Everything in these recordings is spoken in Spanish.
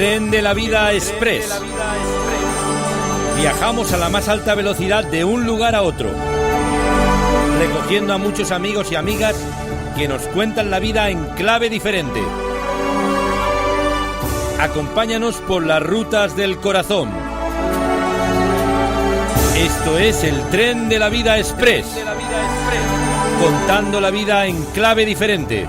Tren de la Vida Express. Viajamos a la más alta velocidad de un lugar a otro, recogiendo a muchos amigos y amigas que nos cuentan la vida en clave diferente. Acompáñanos por las rutas del corazón. Esto es el Tren de la Vida Express, contando la vida en clave diferente.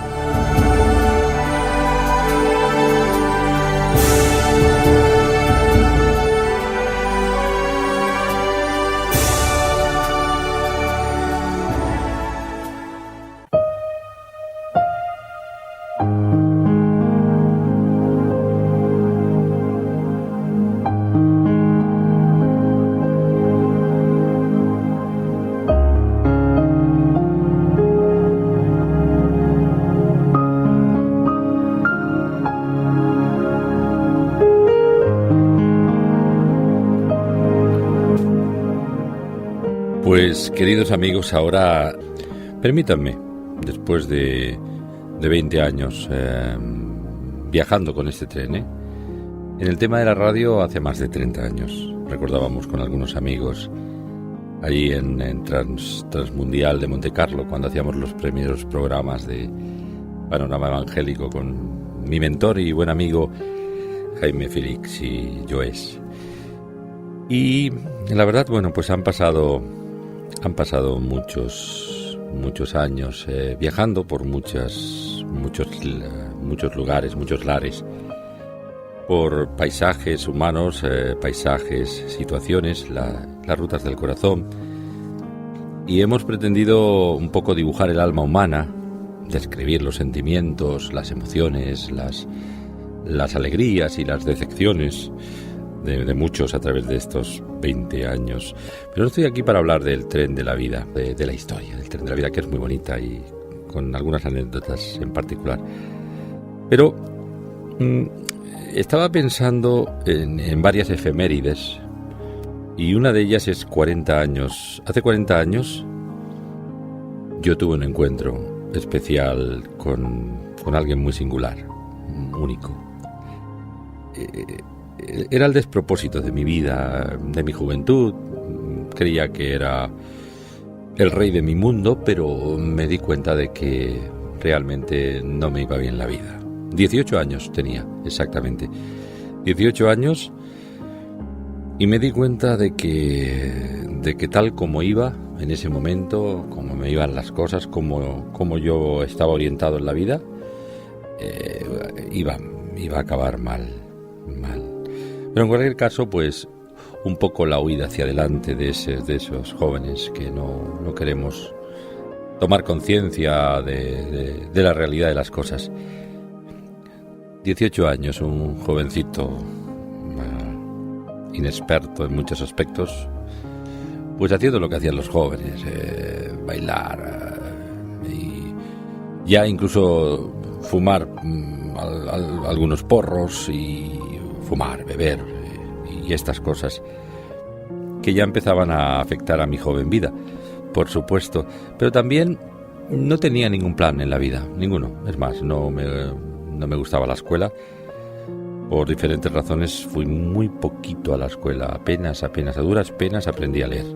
Pues, queridos amigos, ahora permítanme, después de 20 años viajando con este tren, en el tema de la radio hace más de 30 años. Recordábamos con algunos amigos allí en Transmundial de Montecarlo, cuando hacíamos los primeros programas de Panorama Evangélico con mi mentor y buen amigo Jaime Félix y Joés. Y la verdad, bueno, pues han pasado muchos años viajando por muchos lugares, muchos lares, por paisajes humanos, paisajes, situaciones, las rutas del corazón, y hemos pretendido un poco dibujar el alma humana, describir los sentimientos, las emociones, las alegrías y las decepciones de muchos a través de estos 20 años. Pero no estoy aquí para hablar del tren de la vida, de la historia del tren de la vida, que es muy bonita y con algunas anécdotas en particular. Pero estaba pensando en varias efemérides, y una de ellas es 40 años. Hace 40 años yo tuve un encuentro especial con alguien muy singular, único. Era el despropósito de mi vida, de mi juventud. Creía que era el rey de mi mundo, pero me di cuenta de que realmente no me iba bien la vida. 18 años tenía, exactamente. 18 años, y me di cuenta de que tal como iba en ese momento, como me iban las cosas, como yo estaba orientado en la vida, iba a acabar mal. Pero en cualquier caso, pues un poco la huida hacia adelante de esos jóvenes que no queremos tomar conciencia de la realidad de las cosas. 18 años, un jovencito inexperto en muchos aspectos, pues haciendo lo que hacían los jóvenes, bailar y ya incluso fumar algunos porros y fumar, beber y estas cosas que ya empezaban a afectar a mi joven vida, por supuesto. Pero también no tenía ningún plan en la vida, ninguno. Es más, no me gustaba la escuela. Por diferentes razones fui muy poquito a la escuela, apenas, a duras penas aprendí a leer.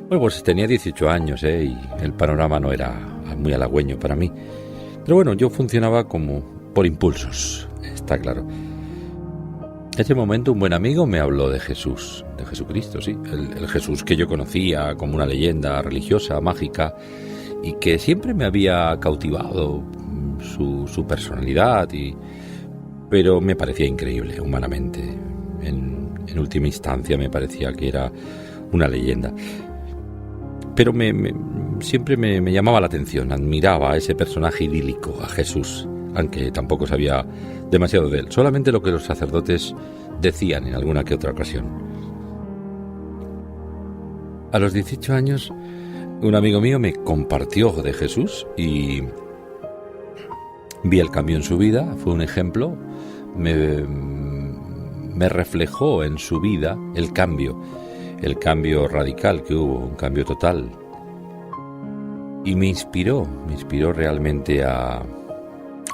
Bueno, pues tenía 18 años, y el panorama no era muy halagüeño para mí. Pero bueno, yo funcionaba como por impulsos, está claro. En ese momento un buen amigo me habló de Jesús, de Jesucristo, sí, el Jesús que yo conocía como una leyenda religiosa, mágica, y que siempre me había cautivado su personalidad, pero me parecía increíble humanamente. En última instancia me parecía que era una leyenda. Pero siempre me llamaba la atención, admiraba a ese personaje idílico, a Jesús, aunque tampoco sabía demasiado de él, solamente lo que los sacerdotes decían en alguna que otra ocasión. A los 18 años, un amigo mío me compartió de Jesús y vi el cambio en su vida, fue un ejemplo, me reflejó en su vida el cambio radical que hubo, un cambio total. Y me inspiró realmente a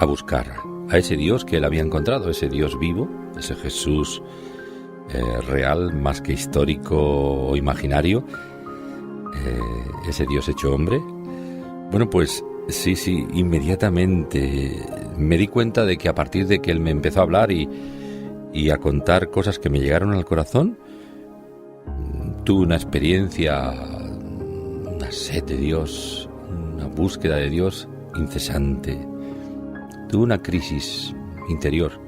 buscar a ese Dios que él había encontrado, ese Dios vivo, ese Jesús real, más que histórico o imaginario, ese Dios hecho hombre. Bueno, pues sí, inmediatamente me di cuenta de que a partir de que él me empezó a hablar y a contar cosas que me llegaron al corazón, tuve una experiencia, una sed de Dios, una búsqueda de Dios incesante. Tuve una crisis interior.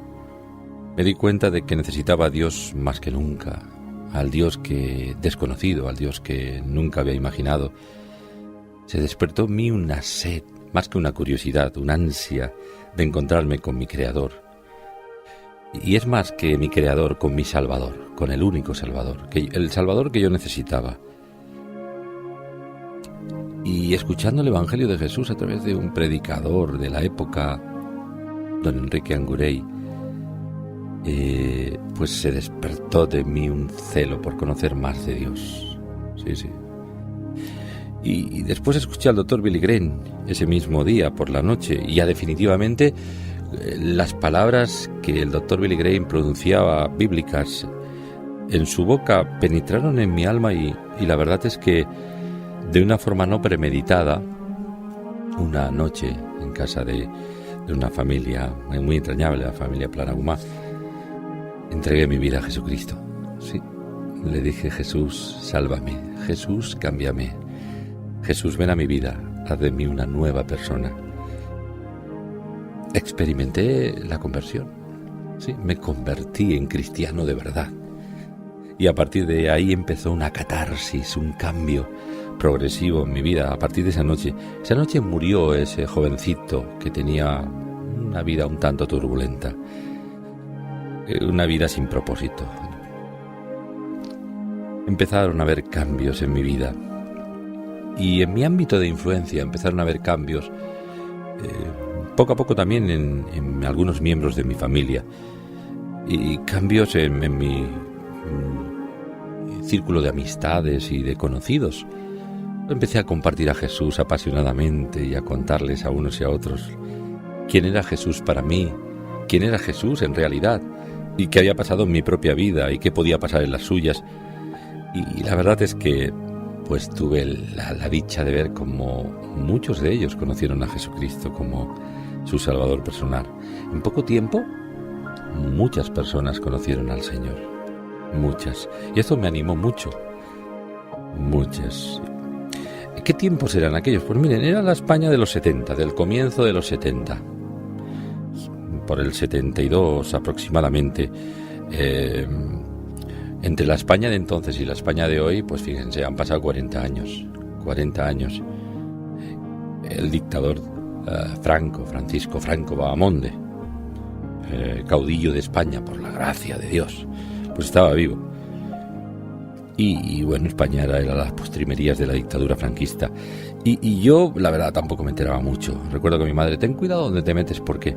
Me di cuenta de que necesitaba a Dios más que nunca, al Dios que desconocido, al Dios que nunca había imaginado. Se despertó en mí una sed, más que una curiosidad, una ansia de encontrarme con mi Creador. Y es más que mi Creador, con mi Salvador, con el único Salvador, el Salvador que yo necesitaba. Y escuchando el Evangelio de Jesús a través de un predicador de la época, don Enrique Angurey, pues se despertó de mí un celo por conocer más de Dios. Sí. Y después escuché al doctor Billy Graham ese mismo día por la noche, y ya definitivamente las palabras que el doctor Billy Graham pronunciaba, bíblicas, en su boca penetraron en mi alma, y la verdad es que de una forma no premeditada, una noche en casa de una familia muy entrañable, la familia Planagumá, entregué mi vida a Jesucristo. Sí, le dije: Jesús, sálvame, Jesús, cámbiame, Jesús, ven a mi vida, haz de mí una nueva persona. Experimenté la conversión, sí, me convertí en cristiano de verdad. Y a partir de ahí empezó una catarsis, un cambio progresivo en mi vida. A partir de esa noche murió ese jovencito que tenía una vida un tanto turbulenta, una vida sin propósito. Empezaron a haber cambios en mi vida, y en mi ámbito de influencia empezaron a haber cambios, poco a poco también en algunos miembros de mi familia, y cambios en mi círculo de amistades y de conocidos. Empecé a compartir a Jesús apasionadamente y a contarles a unos y a otros quién era Jesús para mí, quién era Jesús en realidad, y qué había pasado en mi propia vida y qué podía pasar en las suyas. Y la verdad es que pues tuve la dicha de ver cómo muchos de ellos conocieron a Jesucristo como su Salvador personal. En poco tiempo, muchas personas conocieron al Señor, muchas. Y esto me animó mucho, muchas. ¿Qué tiempos eran aquellos? Pues miren, era la España de los 70, del comienzo de los 70. Por el 72 aproximadamente. Entre la España de entonces y la España de hoy, pues fíjense, han pasado 40 años. 40 años. El dictador Francisco Franco Bahamonde, caudillo de España por la gracia de Dios, pues estaba vivo. Y bueno, España era las postrimerías de la dictadura franquista. Y yo, la verdad, tampoco me enteraba mucho. Recuerdo que mi madre: ten cuidado donde te metes, porque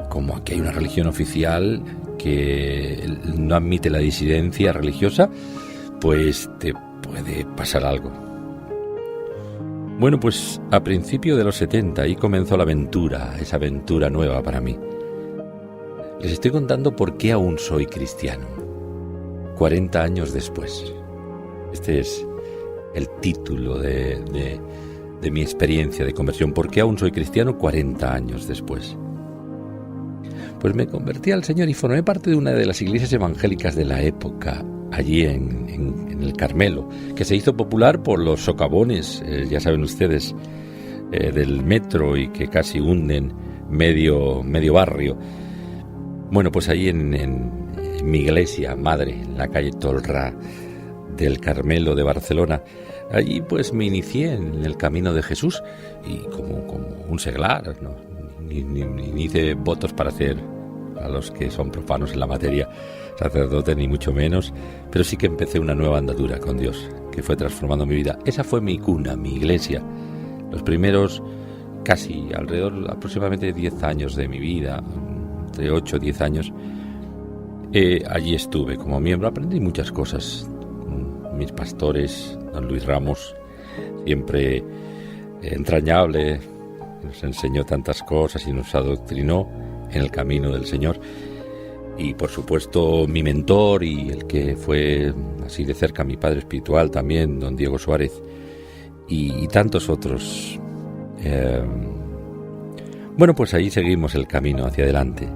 como aquí hay una religión oficial que no admite la disidencia religiosa, pues te puede pasar algo. Bueno, pues a principio de los 70 ahí comenzó la aventura, esa aventura nueva para mí. Les estoy contando por qué aún soy cristiano, 40 años después. Este es el título de mi experiencia de conversión. ¿Por qué aún soy cristiano 40 años después? Pues me convertí al Señor y formé parte de una de las iglesias evangélicas de la época, allí en el Carmelo, que se hizo popular por los socavones, ya saben ustedes, del metro, y que casi hunden medio barrio. Bueno, pues allí en mi iglesia madre, en la calle Tolrà del Carmelo de Barcelona, allí pues me inicié en el camino de Jesús, y como un seglar, ¿no? Ni hice votos para ser, a los que son profanos en la materia, sacerdote, ni mucho menos, pero sí que empecé una nueva andadura con Dios, que fue transformando mi vida. Esa fue mi cuna, mi iglesia. Los primeros casi alrededor, aproximadamente 10 años de mi vida, entre 8 y 10 años, allí estuve como miembro. Aprendí muchas cosas. Mis pastores, don Luis Ramos, siempre entrañable, nos enseñó tantas cosas y nos adoctrinó en el camino del Señor. Y por supuesto mi mentor y el que fue así de cerca mi padre espiritual también, don Diego Suárez, y tantos otros. Bueno, pues ahí seguimos el camino hacia adelante.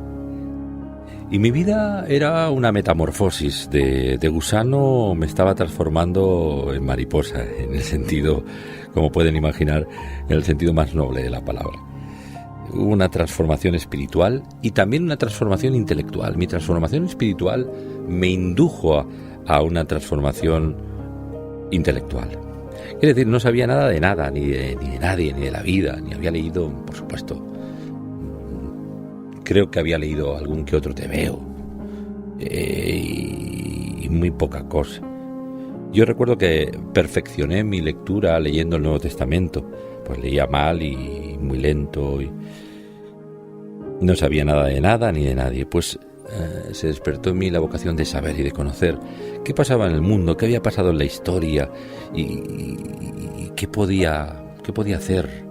Y mi vida era una metamorfosis. De gusano me estaba transformando en mariposa, en el sentido, como pueden imaginar, en el sentido más noble de la palabra. Hubo una transformación espiritual y también una transformación intelectual. Mi transformación espiritual me indujo a una transformación intelectual. Es decir, no sabía nada, ni de nadie, ni de la vida, ni había leído, por supuesto. Creo que había leído algún que otro tebeo y muy poca cosa. Yo recuerdo que perfeccioné mi lectura leyendo el Nuevo Testamento. Pues leía mal y muy lento y no sabía nada ni de nadie. Pues se despertó en mí la vocación de saber y de conocer qué pasaba en el mundo, qué había pasado en la historia y qué podía hacer.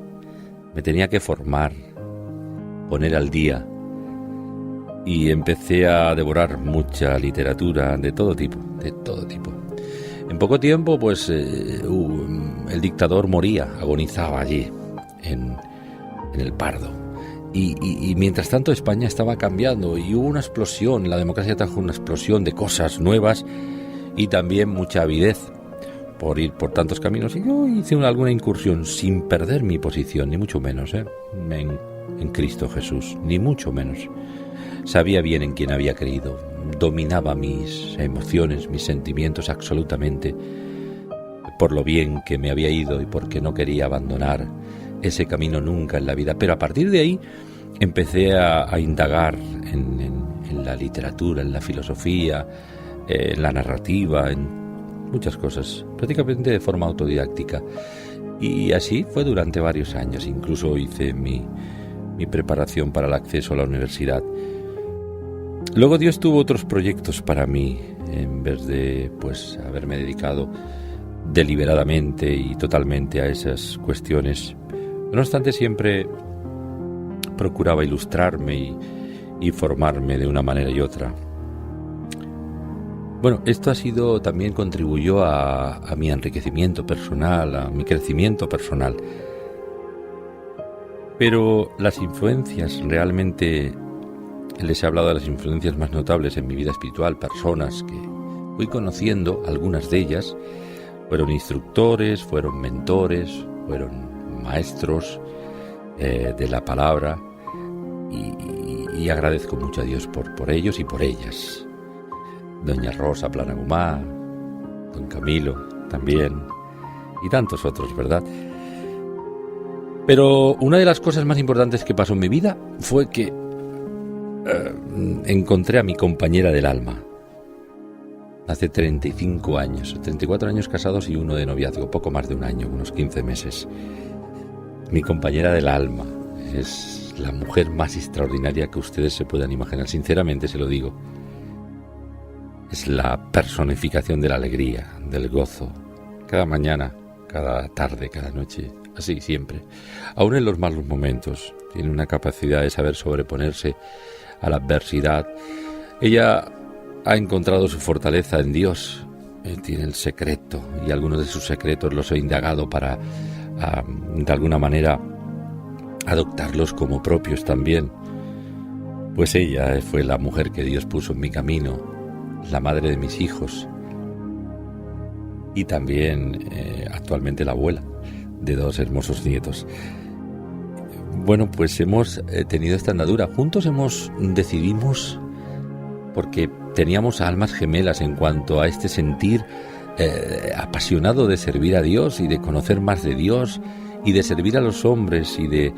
Me tenía que formar, poner al día. Y empecé a devorar mucha literatura de todo tipo. En poco tiempo, pues, el dictador moría, agonizaba allí, en el Pardo. Y mientras tanto España estaba cambiando y hubo una explosión, la democracia trajo una explosión de cosas nuevas y también mucha avidez por ir por tantos caminos. Y yo hice alguna incursión sin perder mi posición, ni mucho menos, en Cristo Jesús, ni mucho menos. Sabía bien en quién había creído, dominaba mis emociones, mis sentimientos absolutamente, por lo bien que me había ido y porque no quería abandonar ese camino nunca en la vida. Pero a partir de ahí empecé a indagar en la literatura, en la filosofía, en la narrativa, en muchas cosas, prácticamente de forma autodidáctica. Y así fue durante varios años. Incluso hice mi preparación para el acceso a la universidad. Luego Dios tuvo otros proyectos para mí, en vez de pues haberme dedicado deliberadamente y totalmente a esas cuestiones. No obstante, siempre procuraba ilustrarme y formarme de una manera y otra. Bueno, esto también contribuyó a mi enriquecimiento personal, a mi crecimiento personal. Pero las influencias realmente... Les he hablado de las influencias más notables en mi vida espiritual, personas que fui conociendo, algunas de ellas fueron instructores, fueron mentores, fueron maestros de la palabra y agradezco mucho a Dios por ellos y por ellas. Doña Rosa Planagumá, don Camilo también y tantos otros, ¿verdad? Pero una de las cosas más importantes que pasó en mi vida fue que encontré a mi compañera del alma. Hace 35 años, 34 años casados y uno de noviazgo, poco más de un año, unos 15 meses. Mi compañera del alma es la mujer más extraordinaria que ustedes se puedan imaginar, sinceramente se lo digo. Es la personificación de la alegría, del gozo, cada mañana, cada tarde, cada noche, así siempre. Aún en los malos momentos, tiene una capacidad de saber sobreponerse a la adversidad. Ella ha encontrado su fortaleza en Dios, tiene el secreto y algunos de sus secretos los he indagado para de alguna manera adoptarlos como propios también. Pues ella fue la mujer que Dios puso en mi camino, la madre de mis hijos y también actualmente la abuela de 2 hermosos nietos. Bueno, pues hemos tenido esta andadura. Juntos decidimos, porque teníamos almas gemelas en cuanto a este sentir apasionado de servir a Dios y de conocer más de Dios y de servir a los hombres y de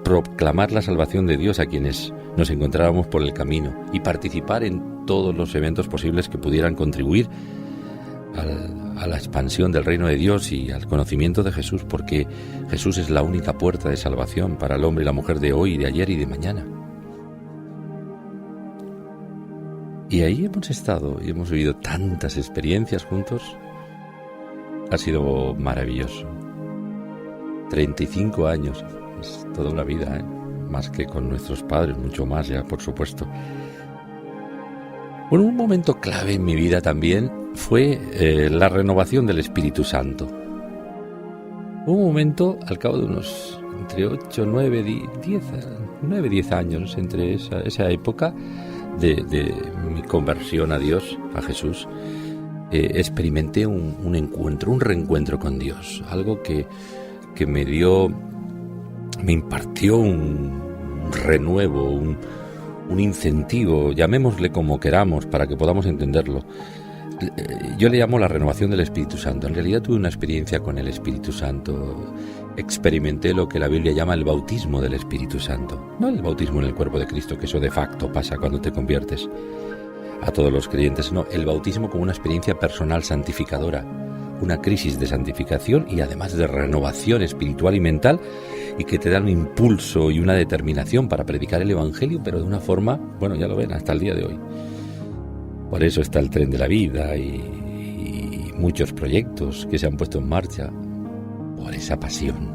proclamar la salvación de Dios a quienes nos encontrábamos por el camino y participar en todos los eventos posibles que pudieran contribuir a la expansión del reino de Dios y al conocimiento de Jesús, porque Jesús es la única puerta de salvación para el hombre y la mujer de hoy, de ayer y de mañana. Y ahí hemos estado y hemos vivido tantas experiencias juntos. Ha sido maravilloso. 35 años, es toda una vida, más que con nuestros padres, mucho más ya, por supuesto. Bueno, un momento clave en mi vida también fue la renovación del Espíritu Santo. Un momento, al cabo de unos entre 8, 9, 10 años, entre esa época de mi conversión a Dios, a Jesús, experimenté un encuentro, un reencuentro con Dios, algo que me impartió un renuevo, un incentivo, llamémosle como queramos para que podamos entenderlo. Yo le llamo la renovación del Espíritu Santo. En realidad tuve una experiencia con el Espíritu Santo. Experimenté lo que la Biblia llama el bautismo del Espíritu Santo. No el bautismo en el cuerpo de Cristo, que eso de facto pasa cuando te conviertes a todos los creyentes. No, el bautismo como una experiencia personal santificadora, una crisis de santificación y además de renovación espiritual y mental, y que te da un impulso y una determinación para predicar el Evangelio, pero de una forma, bueno, ya lo ven, hasta el día de hoy. Por eso está el Tren de la Vida y muchos proyectos que se han puesto en marcha, por esa pasión,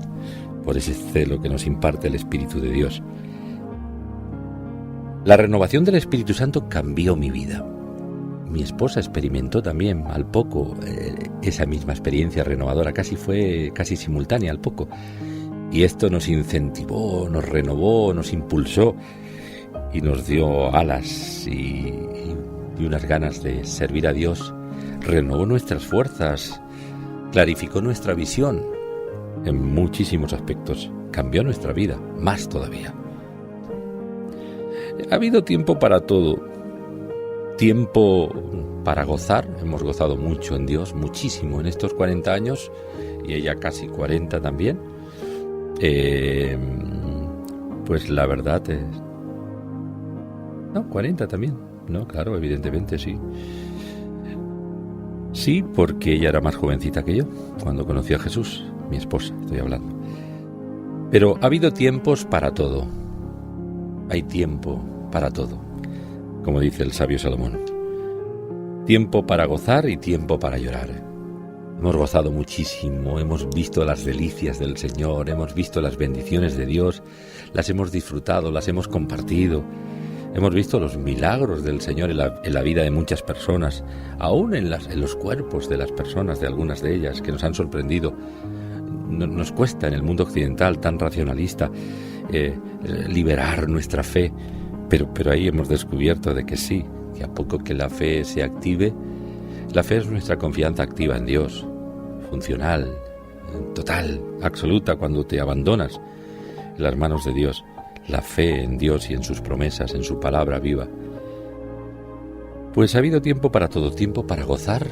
por ese celo que nos imparte el Espíritu de Dios. La renovación del Espíritu Santo cambió mi vida. Mi esposa experimentó también al poco esa misma experiencia renovadora, fue casi simultánea al poco. Y esto nos incentivó, nos renovó, nos impulsó y nos dio alas y unas ganas de servir a Dios. Renovó nuestras fuerzas, clarificó nuestra visión en muchísimos aspectos, cambió nuestra vida, más todavía. Ha habido tiempo para todo, tiempo para gozar. Hemos gozado mucho en Dios, muchísimo en estos 40 años, y ella casi 40 también. Pues la verdad es... No, 40 también. No, claro, evidentemente sí. Sí, porque ella era más jovencita que yo cuando conocí a Jesús, mi esposa, estoy hablando. Pero ha habido tiempos para todo. Hay tiempo para todo, como dice el sabio Salomón. Tiempo para gozar y tiempo para llorar. Hemos gozado muchísimo, hemos visto las delicias del Señor, hemos visto las bendiciones de Dios, las hemos disfrutado, las hemos compartido. Hemos visto los milagros del Señor en la vida de muchas personas, aún en los cuerpos de las personas, de algunas de ellas, que nos han sorprendido. Nos cuesta en el mundo occidental tan racionalista liberar nuestra fe, pero ahí hemos descubierto de que sí, que a poco que la fe se active, la fe es nuestra confianza activa en Dios, funcional, total, absoluta, cuando te abandonas en las manos de Dios. La fe en Dios y en sus promesas, en su palabra viva. Pues ha habido tiempo para todo, tiempo para gozar,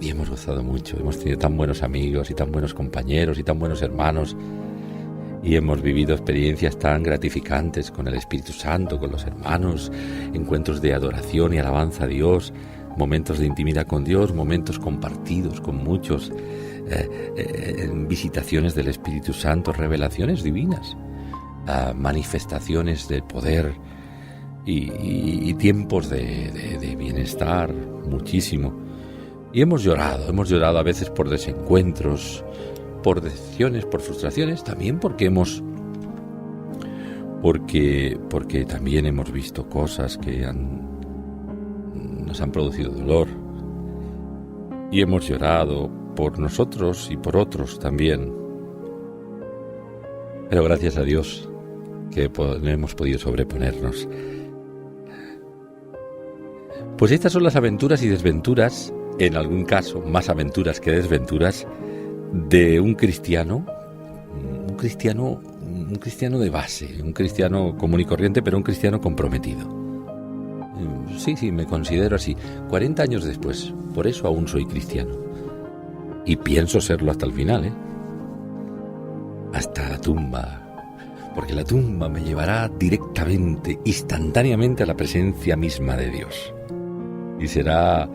y hemos gozado mucho. Hemos tenido tan buenos amigos y tan buenos compañeros y tan buenos hermanos, y hemos vivido experiencias tan gratificantes con el Espíritu Santo, con los hermanos, encuentros de adoración y alabanza a Dios, momentos de intimidad con Dios, momentos compartidos con muchos, visitaciones del Espíritu Santo, revelaciones divinas, manifestaciones de poder y tiempos de bienestar, muchísimo. Y hemos llorado a veces por desencuentros, por decepciones, por frustraciones, también porque también hemos visto cosas que nos han producido dolor, y hemos llorado por nosotros y por otros también. Pero gracias a Dios que hemos podido sobreponernos. Pues estas son las aventuras y desventuras, en algún caso más aventuras que desventuras, de un cristiano de base, un cristiano común y corriente, pero un cristiano comprometido. Sí, me considero así. 40 años después, por eso aún soy cristiano. Y pienso serlo hasta el final, hasta la tumba. Porque la tumba me llevará directamente, instantáneamente a la presencia misma de Dios. Y será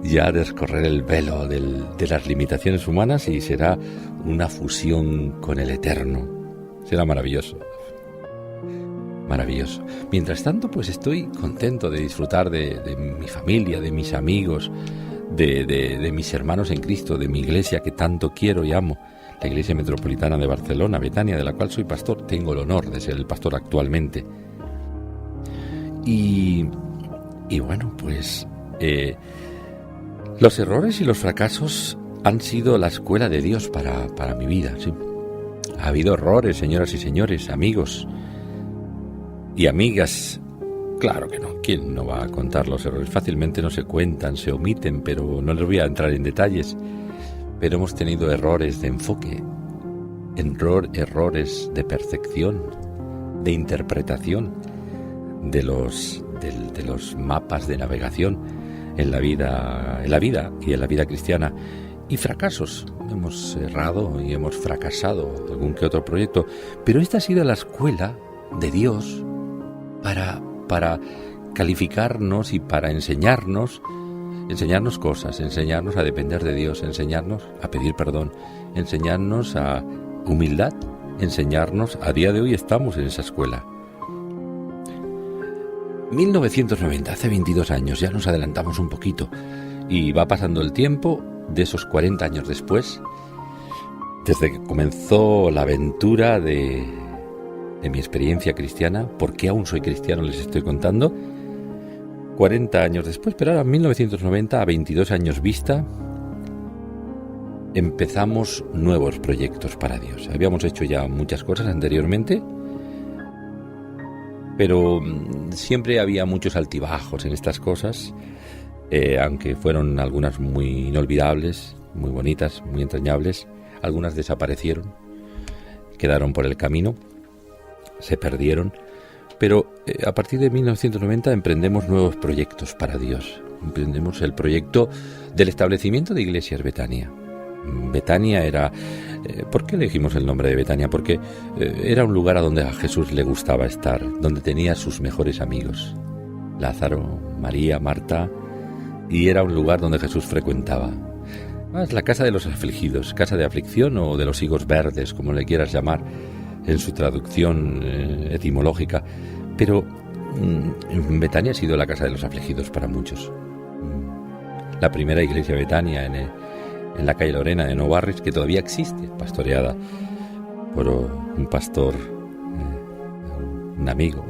ya descorrer el velo de las limitaciones humanas, y será una fusión con el Eterno. Será maravilloso. Maravilloso. Mientras tanto, pues estoy contento de disfrutar de mi familia, de mis amigos, de mis hermanos en Cristo, de mi iglesia que tanto quiero y amo, la Iglesia Metropolitana de Barcelona, Betania, de la cual soy pastor. Tengo el honor de ser el pastor actualmente. Y bueno, pues los errores y los fracasos han sido la escuela de Dios para mi vida, sí. Ha habido errores, señoras y señores, amigos y amigas. Claro que no. ¿Quién no va a contar los errores? Fácilmente no se cuentan, se omiten, pero no les voy a entrar en detalles. Pero hemos tenido errores de enfoque, errores de percepción, de interpretación de los mapas de navegación en la vida y en la vida cristiana. Y fracasos. Hemos errado y hemos fracasado algún que otro proyecto. Pero esta ha sido la escuela de Dios para calificarnos y para enseñarnos cosas, enseñarnos a depender de Dios, enseñarnos a pedir perdón, enseñarnos a humildad, enseñarnos. A día de hoy estamos en esa escuela. 1990, hace 22 años, ya nos adelantamos un poquito y va pasando el tiempo. De esos 40 años después, desde que comenzó la aventura de mi experiencia cristiana, ¿por qué aún soy cristiano? Les estoy contando. 40 años después, pero ahora en 1990, a 22 años vista, empezamos nuevos proyectos para Dios. Habíamos hecho ya muchas cosas anteriormente, pero siempre había muchos altibajos en estas cosas. Aunque fueron algunas muy inolvidables, muy bonitas, muy entrañables, algunas desaparecieron, quedaron por el camino, se perdieron, pero a partir de 1990 emprendemos nuevos proyectos para Dios. Emprendemos el proyecto del establecimiento de Iglesias Betania. Betania era... ¿Por qué elegimos el nombre de Betania? Porque era un lugar a donde a Jesús le gustaba estar, donde tenía sus mejores amigos, Lázaro, María, Marta... Y era un lugar donde Jesús frecuentaba. Es la casa de los afligidos, casa de aflicción o de los higos verdes, como le quieras llamar, en su traducción etimológica. Pero Betania ha sido la casa de los afligidos para muchos. La primera iglesia Betania en la calle Lorena de Nou Barris, que todavía existe, pastoreada por un pastor, un amigo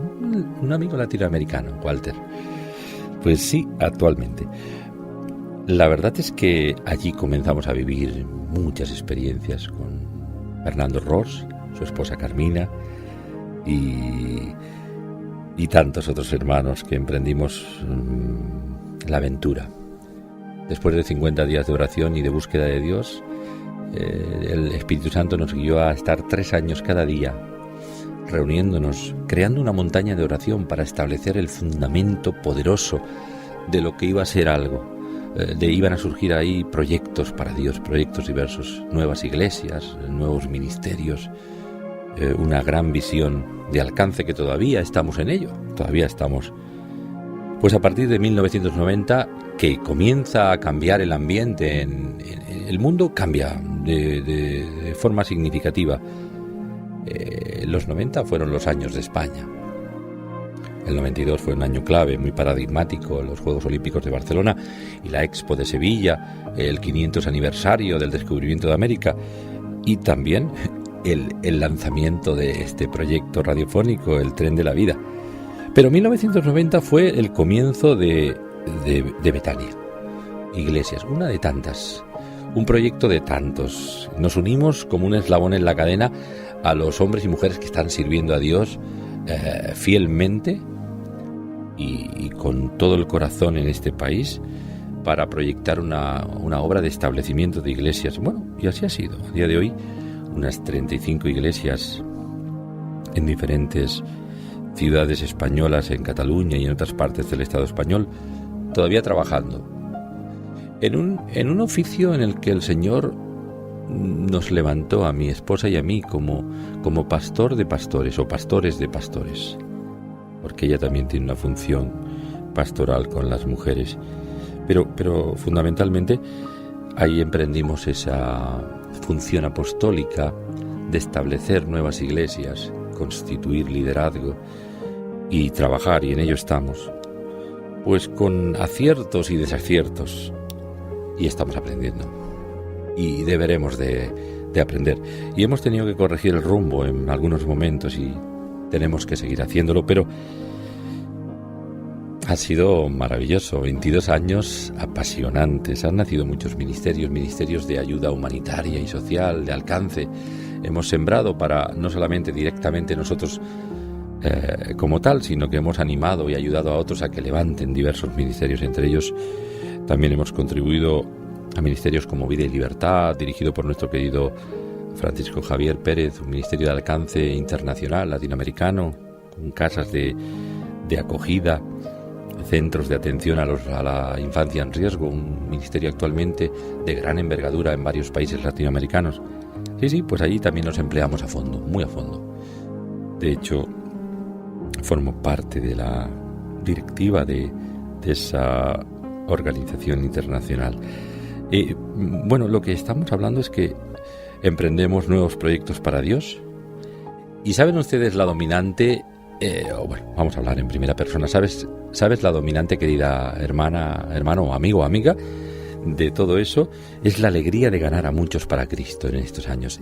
latinoamericano, Walter. Pues sí, actualmente. La verdad es que allí comenzamos a vivir muchas experiencias con Fernando Ros, su esposa Carmina y tantos otros hermanos que emprendimos la aventura. Después de 50 días de oración y de búsqueda de Dios, el Espíritu Santo nos guió a estar 3 años cada día reuniéndonos, creando una montaña de oración para establecer el fundamento poderoso de lo que iba a ser algo. Iban a surgir ahí proyectos para Dios, proyectos diversos, nuevas iglesias, nuevos ministerios, una gran visión de alcance que todavía estamos en ello, todavía estamos. Pues a partir de 1990, que comienza a cambiar el ambiente, el mundo cambia de forma significativa. Los 90 fueron los años de España. El 92 fue un año clave, muy paradigmático, los Juegos Olímpicos de Barcelona y la Expo de Sevilla, el 500 aniversario del descubrimiento de América y también el lanzamiento de este proyecto radiofónico, El Tren de la Vida. Pero 1990 fue el comienzo de Betania. Iglesias, una de tantas, un proyecto de tantos. Nos unimos como un eslabón en la cadena a los hombres y mujeres que están sirviendo a Dios fielmente y con todo el corazón en este país para proyectar una obra de establecimiento de iglesias. Bueno, y así ha sido. A día de hoy, unas 35 iglesias en diferentes ciudades españolas, en Cataluña y en otras partes del Estado español, todavía trabajando en un oficio en el que el Señor nos levantó a mi esposa y a mí como pastor de pastores o pastores de pastores, porque ella también tiene una función pastoral con las mujeres, pero fundamentalmente ahí emprendimos esa función apostólica de establecer nuevas iglesias, constituir liderazgo y trabajar, y en ello estamos, pues con aciertos y desaciertos, y estamos aprendiendo. Y deberemos de de aprender. Y hemos tenido que corregir el rumbo en algunos momentos y tenemos que seguir haciéndolo, pero ha sido maravilloso, 22 años apasionantes. Han nacido muchos ministerios de ayuda humanitaria y social, de alcance. Hemos sembrado para no solamente directamente nosotros como tal, sino que hemos animado y ayudado a otros a que levanten diversos ministerios. Entre ellos también hemos contribuido a ministerios como Vida y Libertad, dirigido por nuestro querido Francisco Javier Pérez, un ministerio de alcance internacional, latinoamericano, con casas de acogida, centros de atención a la infancia en riesgo, un ministerio actualmente de gran envergadura en varios países latinoamericanos. Sí, pues allí también nos empleamos a fondo, muy a fondo. De hecho, formo parte de la directiva de esa organización internacional. Bueno, lo que estamos hablando es que emprendemos nuevos proyectos para Dios. ¿Y saben ustedes la dominante? Bueno, vamos a hablar en primera persona. ¿Sabes la dominante, querida hermano, amigo o amiga? De todo eso es la alegría de ganar a muchos para Cristo en estos años.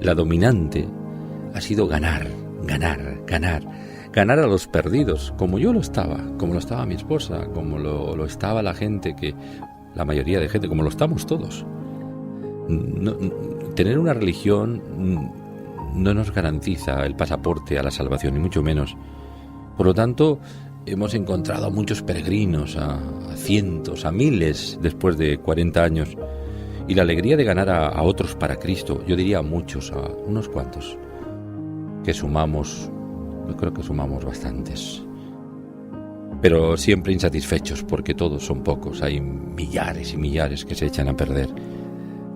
La dominante ha sido ganar a los perdidos, como yo lo estaba, como lo estaba mi esposa, como lo estaba la gente, la mayoría de gente, como lo estamos todos. Tener una religión no nos garantiza el pasaporte a la salvación, ni mucho menos. Por lo tanto, hemos encontrado a muchos peregrinos, a cientos, a miles después de 40 años. Y la alegría de ganar a otros para Cristo, yo diría a muchos, a unos cuantos, que sumamos, yo creo que sumamos bastantes. Pero siempre insatisfechos, porque todos son pocos. Hay millares y millares que se echan a perder,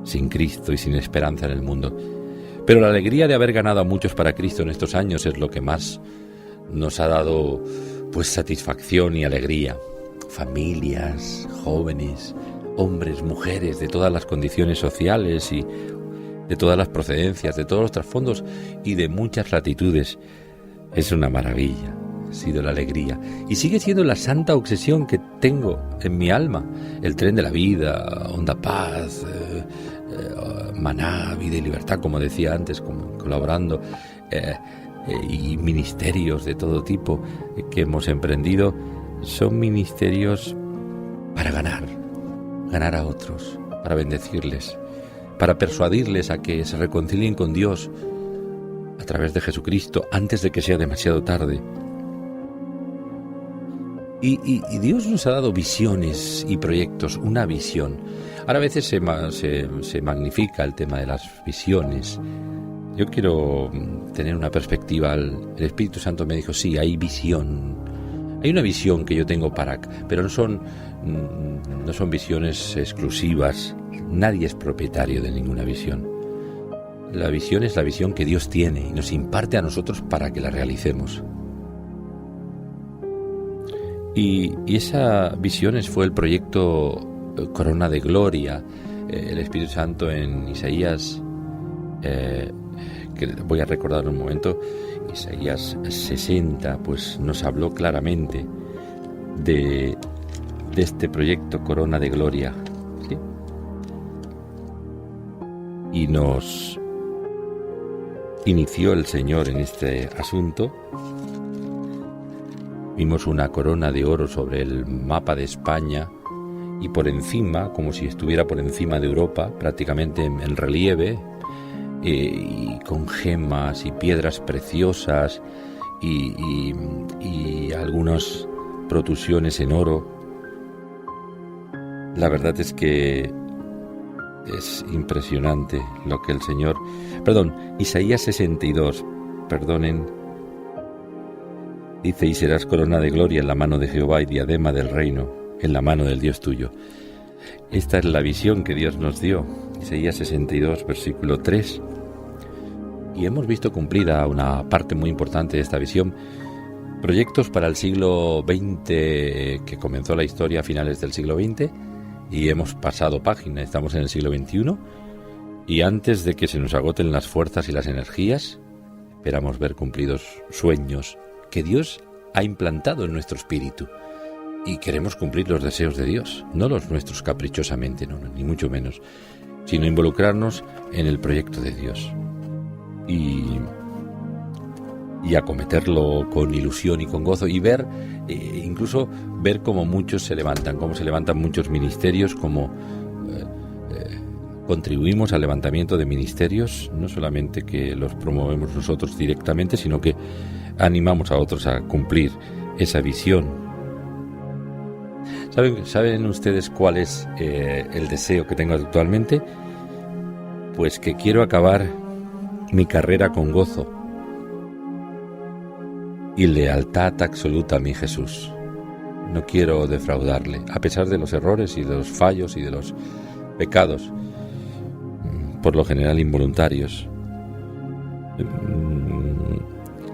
sin Cristo y sin esperanza en el mundo. Pero la alegría de haber ganado a muchos para Cristo en estos años es lo que más nos ha dado pues satisfacción y alegría. Familias, jóvenes, hombres, mujeres de todas las condiciones sociales y de todas las procedencias, de todos los trasfondos y de muchas latitudes. Es una maravilla, ha sido la alegría. Y sigue siendo la santa obsesión que tengo en mi alma. El tren de la vida, Onda Paz, Maná, Vida y Libertad, como decía antes, colaborando, y ministerios de todo tipo que hemos emprendido, son ministerios para ganar a otros, para bendecirles, para persuadirles a que se reconcilien con Dios a través de Jesucristo antes de que sea demasiado tarde. Y Dios nos ha dado visiones y proyectos, una visión. Ahora a veces se magnifica el tema de las visiones. Yo quiero tener una perspectiva. El Espíritu Santo me dijo, sí, hay visión. Hay una visión que yo tengo pero no son visiones exclusivas. Nadie es propietario de ninguna visión. La visión es la visión que Dios tiene y nos imparte a nosotros para que la realicemos. Y esa visión fue el proyecto Corona de Gloria. El Espíritu Santo en Isaías, que voy a recordar un momento, Isaías 60, pues nos habló claramente de este proyecto Corona de Gloria, ¿sí? Y nos inició el Señor en este asunto. Vimos una corona de oro sobre el mapa de España y por encima, como si estuviera por encima de Europa, prácticamente en relieve, y con gemas y piedras preciosas y algunas protusiones en oro. La verdad es que es impresionante lo que el Señor... Isaías 62, dice, y serás corona de gloria en la mano de Jehová y diadema del reino en la mano del Dios tuyo. Esta es la visión que Dios nos dio, Isaías 62, versículo 3. Y hemos visto cumplida una parte muy importante de esta visión. Proyectos para el siglo XX, que comenzó la historia a finales del siglo XX, y hemos pasado página, estamos en el siglo XXI, y antes de que se nos agoten las fuerzas y las energías, esperamos ver cumplidos sueños que Dios ha implantado en nuestro espíritu. Y queremos cumplir los deseos de Dios, no los nuestros caprichosamente, no, ni mucho menos. sino involucrarnos en el proyecto de Dios y acometerlo con ilusión y con gozo, y ver, incluso ver cómo muchos se levantan, cómo se levantan muchos ministerios, cómo contribuimos al levantamiento de ministerios, no solamente que los promovemos nosotros directamente, sino que animamos a otros a cumplir esa visión. ¿Saben ustedes cuál es el deseo que tengo actualmente? Pues que quiero acabar mi carrera con gozo y lealtad absoluta a mi Jesús. No quiero defraudarle, a pesar de los errores y de los fallos y de los pecados, por lo general involuntarios.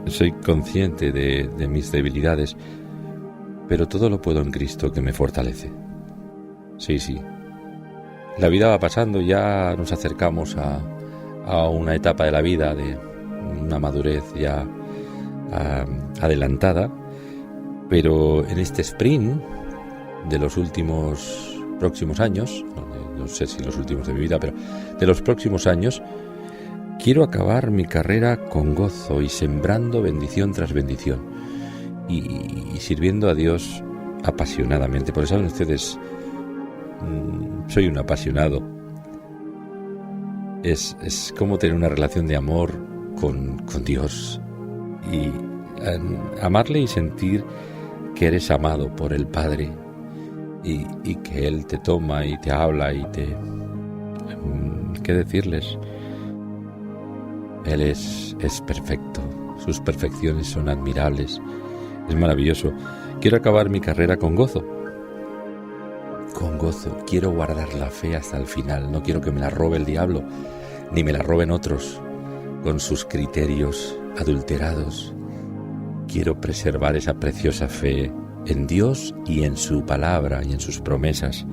Soy consciente de mis debilidades, pero todo lo puedo en Cristo que me fortalece. Sí. La vida va pasando, ya nos acercamos a una etapa de la vida de una madurez ya adelantada, pero en este sprint de los próximos años, no sé si los últimos de mi vida, pero de los próximos años, quiero acabar mi carrera con gozo y sembrando bendición tras bendición y sirviendo a Dios apasionadamente. Porque saben ustedes, soy un apasionado. Es como tener una relación de amor con Dios y amarle y sentir que eres amado por el Padre y que Él te toma y te habla y ¿qué decirles? Él es perfecto, sus perfecciones son admirables, es maravilloso. Quiero acabar mi carrera con gozo. Con gozo, quiero guardar la fe hasta el final, no quiero que me la robe el diablo, ni me la roben otros con sus criterios adulterados. Quiero preservar esa preciosa fe en Dios y en su palabra y en sus promesas,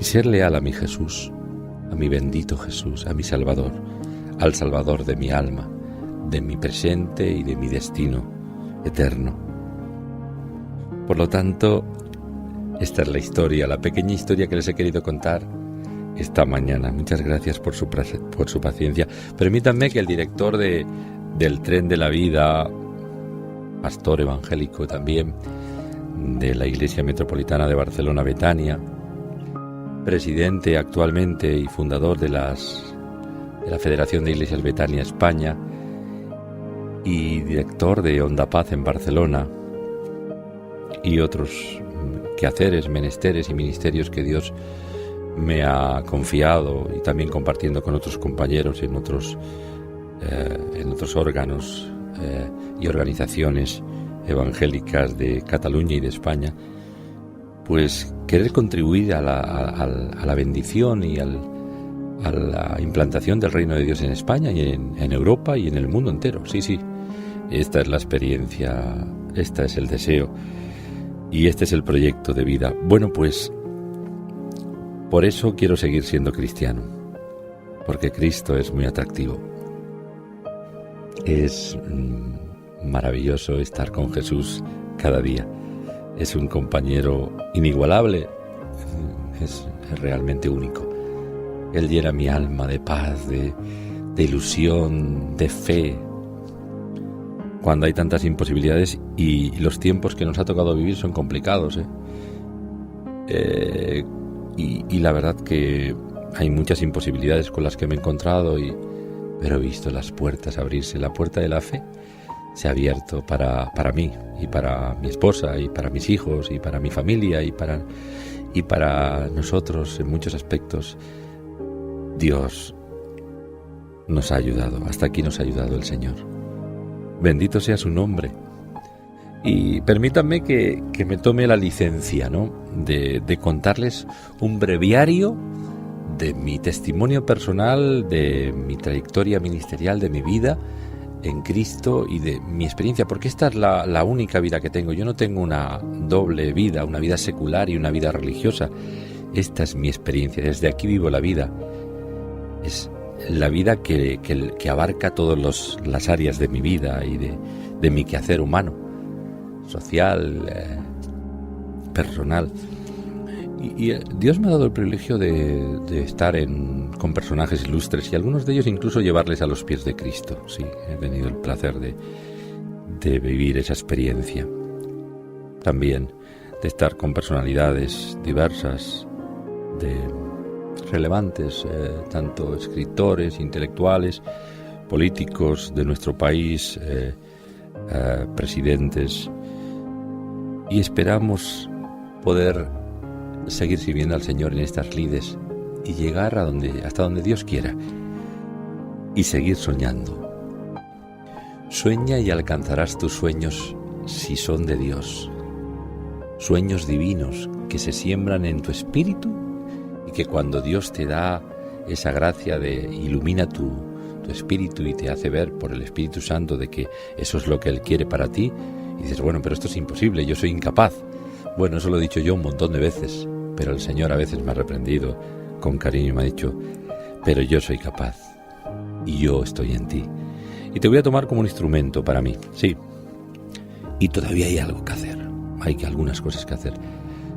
y ser leal a mi Jesús, a mi bendito Jesús, a mi Salvador, al Salvador de mi alma, de mi presente y de mi destino eterno. Por lo tanto, esta es la historia, la pequeña historia que les he querido contar esta mañana. Muchas gracias por su paciencia. Permítanme que el director del Tren de la Vida, pastor evangélico también de la Iglesia Metropolitana de Barcelona Betania, presidente actualmente y fundador de la Federación de Iglesias Betania España y director de Onda Paz en Barcelona, y otros quehaceres, menesteres y ministerios que Dios me ha confiado, y también compartiendo con otros compañeros en otros órganos y organizaciones evangélicas de Cataluña y de España, pues querer contribuir a la bendición y a la implantación del reino de Dios en España y en Europa y en el mundo entero. Sí, esta es la experiencia, este es el deseo y este es el proyecto de vida. Bueno, pues por eso quiero seguir siendo cristiano, porque Cristo es muy atractivo. Es maravilloso estar con Jesús cada día. Es un compañero inigualable, es realmente único. Él llena mi alma de paz, de ilusión, de fe, cuando hay tantas imposibilidades y los tiempos que nos ha tocado vivir son complicados. Y la verdad que hay muchas imposibilidades con las que me he encontrado, pero he visto las puertas abrirse. La puerta de la fe se ha abierto para mí y para mi esposa y para mis hijos y para mi familia y para nosotros en muchos aspectos. Dios nos ha ayudado, hasta aquí nos ha ayudado el Señor. Bendito sea su nombre. Y permítanme que me tome la licencia, ¿no?, de contarles un breviario de mi testimonio personal, de mi trayectoria ministerial, de mi vida en Cristo y de mi experiencia, porque esta es la única vida que tengo. Yo no tengo una doble vida, una vida secular y una vida religiosa. Esta es mi experiencia, desde aquí vivo la vida. Es la vida que abarca todas las áreas de mi vida y de mi quehacer humano, social, personal. Dios me ha dado el privilegio de estar con personajes ilustres y algunos de ellos incluso llevarles a los pies de Cristo. Sí, he tenido el placer de vivir esa experiencia. También de estar con personalidades diversas, relevantes, tanto escritores, intelectuales, políticos de nuestro país, presidentes, y esperamos poder seguir sirviendo al Señor en estas lides y llegar hasta donde Dios quiera y seguir soñando. Sueña y alcanzarás tus sueños si son de Dios. Sueños divinos que se siembran en tu espíritu y que cuando Dios te da esa gracia ilumina tu espíritu y te hace ver por el Espíritu Santo de que eso es lo que Él quiere para ti, y dices, bueno, pero esto es imposible, yo soy incapaz. Bueno, eso lo he dicho yo un montón de veces, pero el Señor a veces me ha reprendido con cariño y me ha dicho, pero yo soy capaz y yo estoy en ti y te voy a tomar como un instrumento para mí. Sí, y todavía hay algo que hacer, hay algunas cosas que hacer.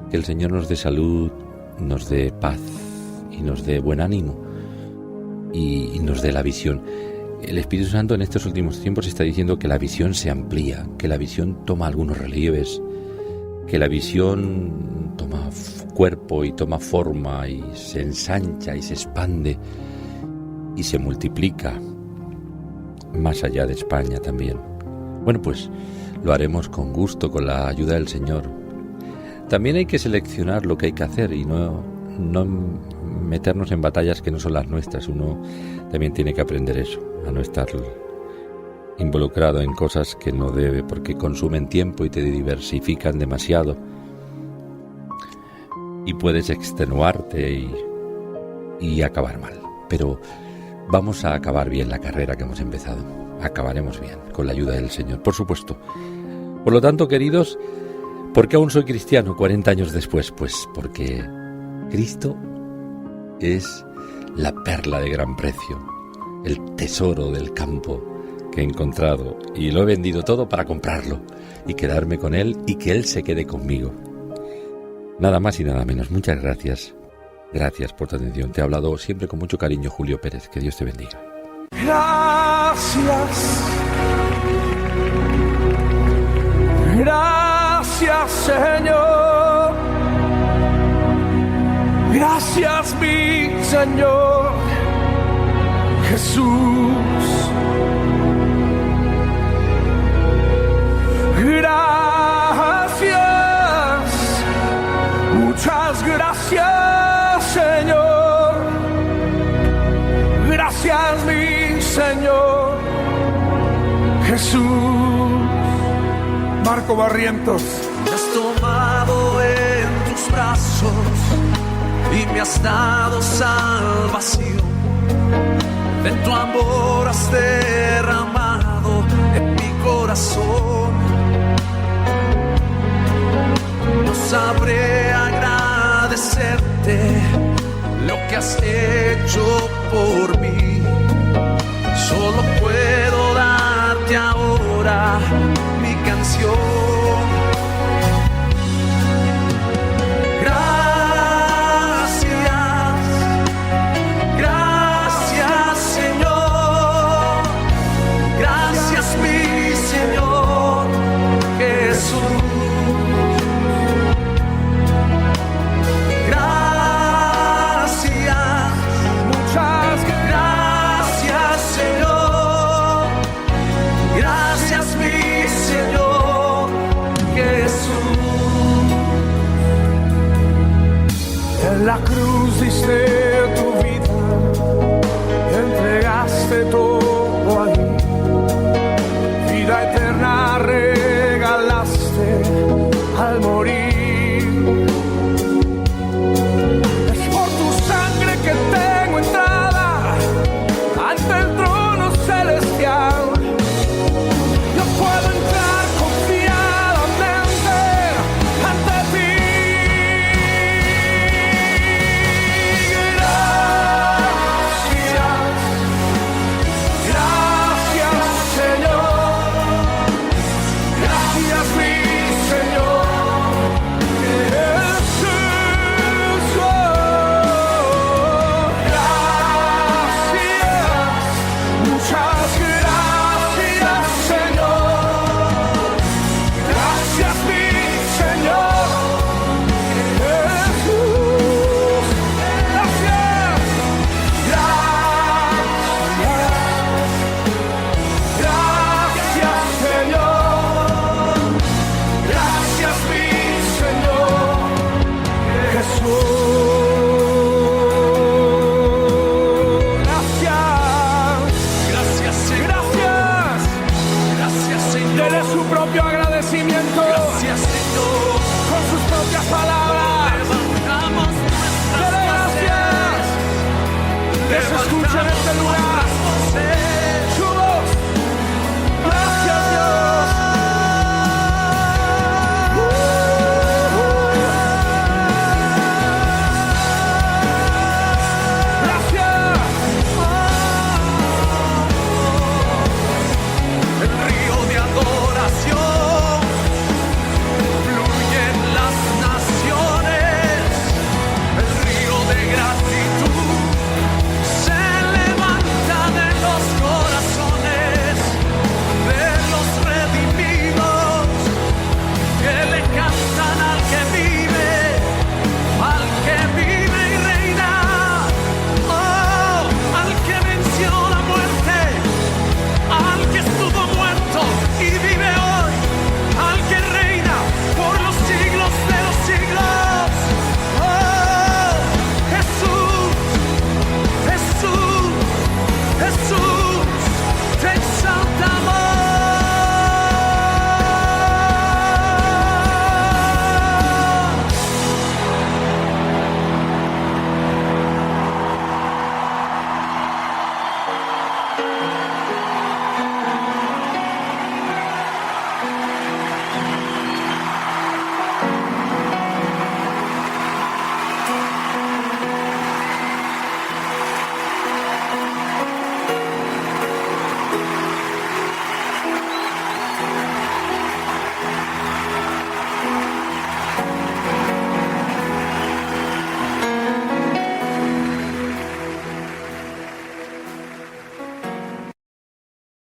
Que el Señor nos dé salud, nos dé paz y nos dé buen ánimo y nos dé la visión. El Espíritu Santo en estos últimos tiempos está diciendo que la visión se amplía, que la visión toma algunos relieves, que la visión toma cuerpo y toma forma y se ensancha y se expande y se multiplica más allá de España también. Bueno, pues lo haremos con gusto, con la ayuda del Señor. También hay que seleccionar lo que hay que hacer y no meternos en batallas que no son las nuestras. Uno también tiene que aprender eso, a no estar involucrado en cosas que no debe, porque consumen tiempo y te diversifican demasiado. Y puedes extenuarte y acabar mal. Pero vamos a acabar bien la carrera que hemos empezado. Acabaremos bien, con la ayuda del Señor, por supuesto. Por lo tanto, queridos, ¿por qué aún soy cristiano 40 años después? Pues porque Cristo es la perla de gran precio, el tesoro del campo que he encontrado, y lo he vendido todo para comprarlo y quedarme con Él y que Él se quede conmigo. Nada más y nada menos. Muchas gracias. Gracias por tu atención. Te he hablado siempre con mucho cariño, Julio Pérez. Que Dios te bendiga. Gracias. Gracias, Señor. Gracias, mi Señor Jesús. Gracias, muchas gracias, Señor. Gracias, mi Señor Jesús. Marco Barrientos. Me has tomado en tus brazos y me has dado salvación. De tu amor has derramado en mi corazón. No sabré agradecerte lo que has hecho por mí. Solo puedo darte ahora mi canción.